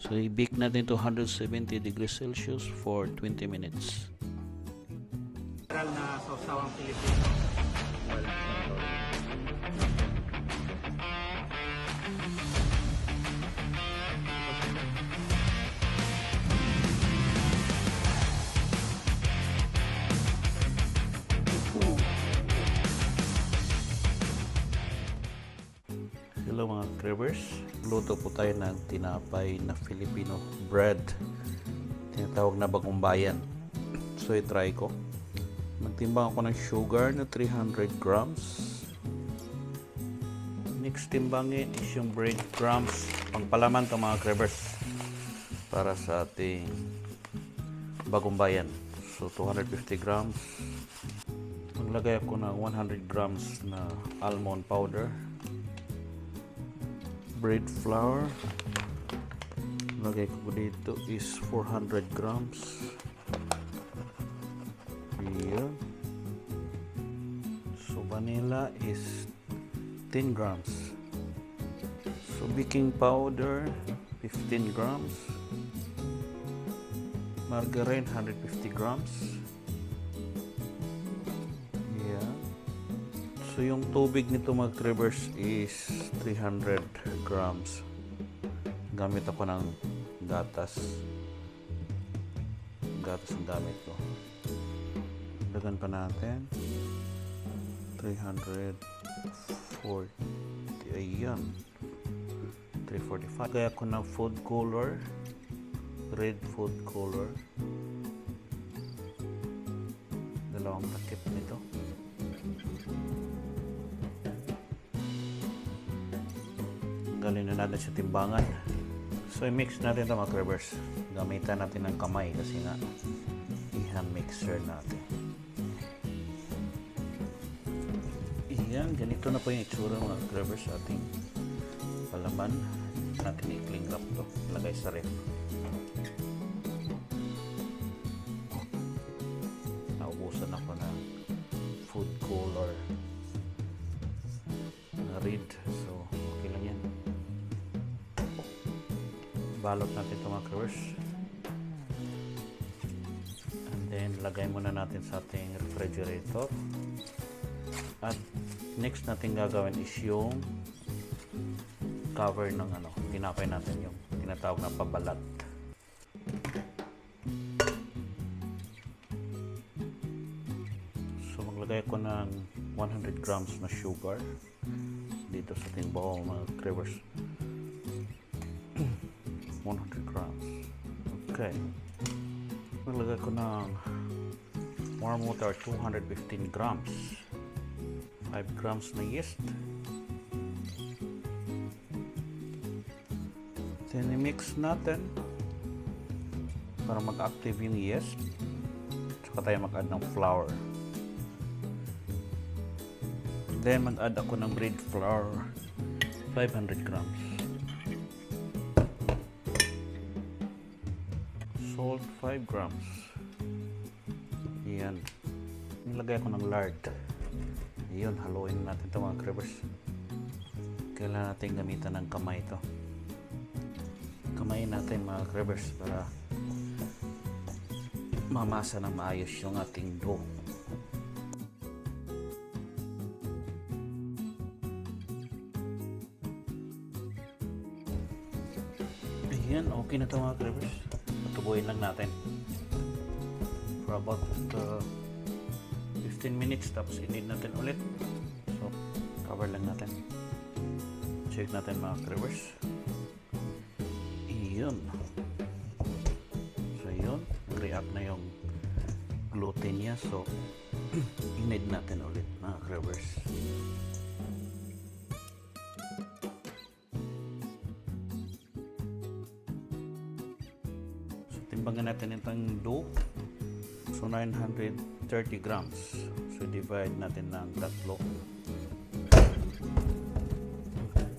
So i-bake natin to 170 degrees Celsius for 20 minutes. General na sausawang Pilipino. Hello mga cravers, luto po tayo ng tinapay na Filipino bread, tinatawag na bagong bayan. So i-try ko. Magtimbang ako ng sugar na 300 grams. Next timbangin is yung breadcrumbs, pangpalaman to mga cravers, para sa ating bagong bayan. So 250 grams. Maglagay ako ng 100 grams na almond powder. Bread flour, lagay ko dito is 400 grams. Ayan. So vanilla is 10 grams. So baking powder 15 grams. Margarine 150 grams. So yung tubig nito mga cravers is 300 grams. Gamit ako ng gatas. Gatas ang gamit ko. Dagan pa natin. 340. Ayan. 345. Kaya ako ng food color. Red food color. Dalawang takip nito. Galing na natin sa timbangan. So i-mix natin ito mga cravers. Gamitan natin ng kamay kasi nga i-hand mixer natin. Iyan, ganito na po yung itsura mga cravers sa ating palaman. Natin i-cling wrap to. Lagay sa ref. Naubusan ako ng food color na red. So okay lang yan. Balot natin ito mga cravers. And then lagay muna natin sa ating refrigerator. At next natin gagawin is yung cover ng tinapay natin, yung tinatawag na pabalat. So maglagay ko ng 100 grams na sugar dito sa ating bowl mga cravers. 100 grams. Okay. Maglagay ko ng warm water 215 grams. 5 grams na yeast. Then i-mix natin para mag-active yung yeast. Tsaka tayo mag-add ng flour. Then mag-add ako ng bread flour 500 grams. Salt 5 grams. Yan. Nilagay ko ng lard. Ayun, haluin natin ito mga cravers. Kailangan natin gamitan ng kamay ito. Kamayin natin mga cravers para mamasa ng maayos yung ating dough. Ayan, okay na ito mga cravers. Patubuhin lang natin for about 15 minutes, tapos inid natin ulit. So cover lang natin. Check natin mga cravers. Iyon. So yun, react na yung gluten niya. So inid natin ulit mga cravers. Timbangan natin itong dough. So 930 grams. So divide natin ng tatlo.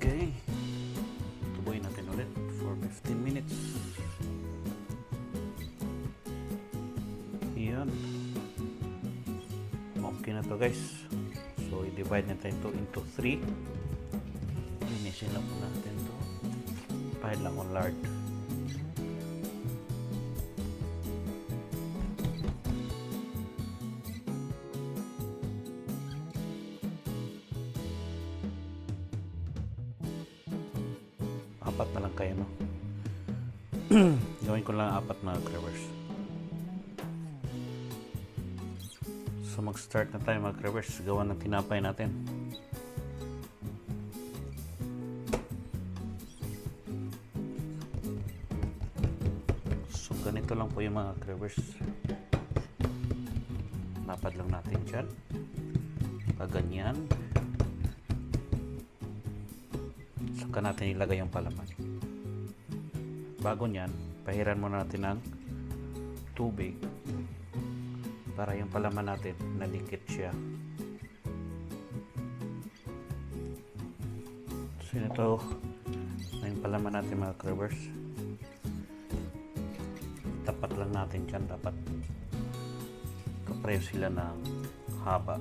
Okay. Tubuin natin ulit for 15 minutes. Yan. Okay na to guys. So i-divide natin ito into 3. Linisin lang po natin to. Pahid lang kung lard. Apat na lang kayo, no? Gawin ko lang apat na cravers. So mag-start na tayo mga cravers. Gawa ng tinapay natin. So ganito lang po yung mga cravers. Lapad lang natin dyan. Kaganyan. Saka natin ilagay yung palaman. Bago nyan, pahiran muna natin ng tubig para yung palaman natin nalikit siya. So ito na yung palaman natin mga cravers. Tapat lang natin dyan, dapat kapareho sila ng haba.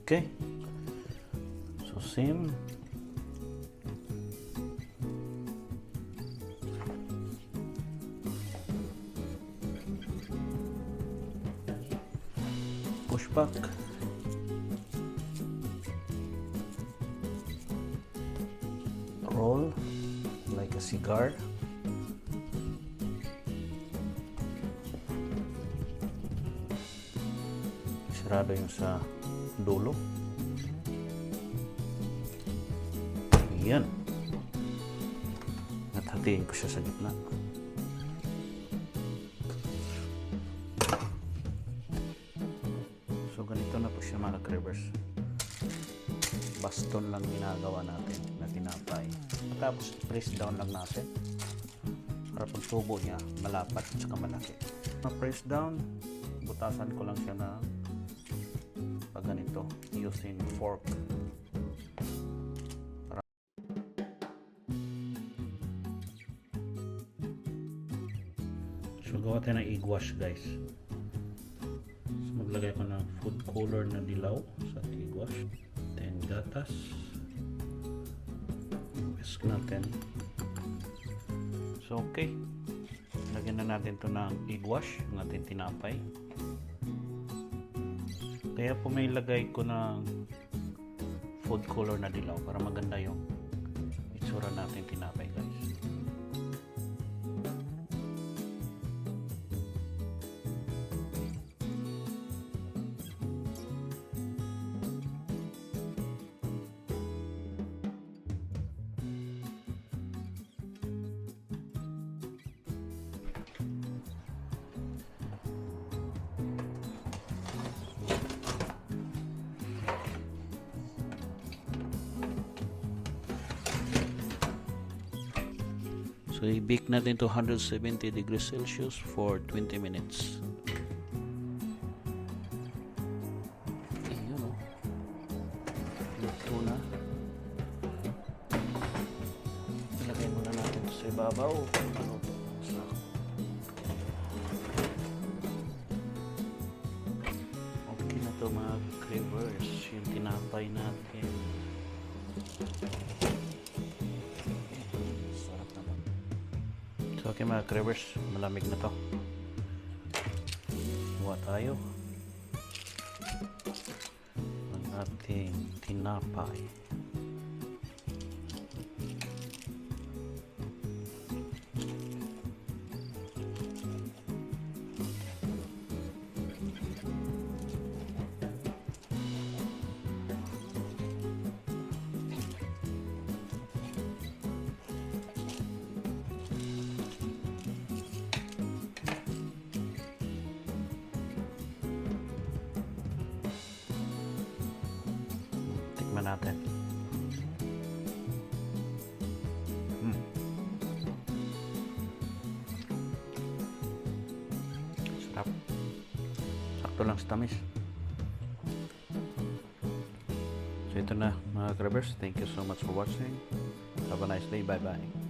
Okay. So same. Push back. Roll like a cigar. Sarado yung sa dulo. Yan. Nathatiin ko siya sa gitna. So ganito na po siya mga cravers. Baston lang ginagawa natin na tinapay. Tapos press down lang natin para pag tubo niya malapad at saka malaki. Press down, butasan ko lang siya na pag ganito using fork. So gawa tayo ng egg wash guys. So maglagay ko ng food color na dilaw sa egg wash. Then gatas. Whisk natin. So okay. Lagyan na natin to ng egg wash ng ating tinapay. Kaya po may lagay ko ng food color na dilaw para maganda yung itsura natin tinapay guys. So i-bake natin to 170 degrees Celsius for 20 minutes. Ayun o. Luto na. Ilagay muna natin ito sa ibabaw. Ano to? Okay na to mga cravers. Yung tinapay natin. So okay mga cravers, malamig na to. Buha tayo. ating tinapay. Tikman natin. Sarap. Sakto lang sa tamis. So ito na mga Cravers. Thank you so much for watching. Have a nice day. Bye-bye.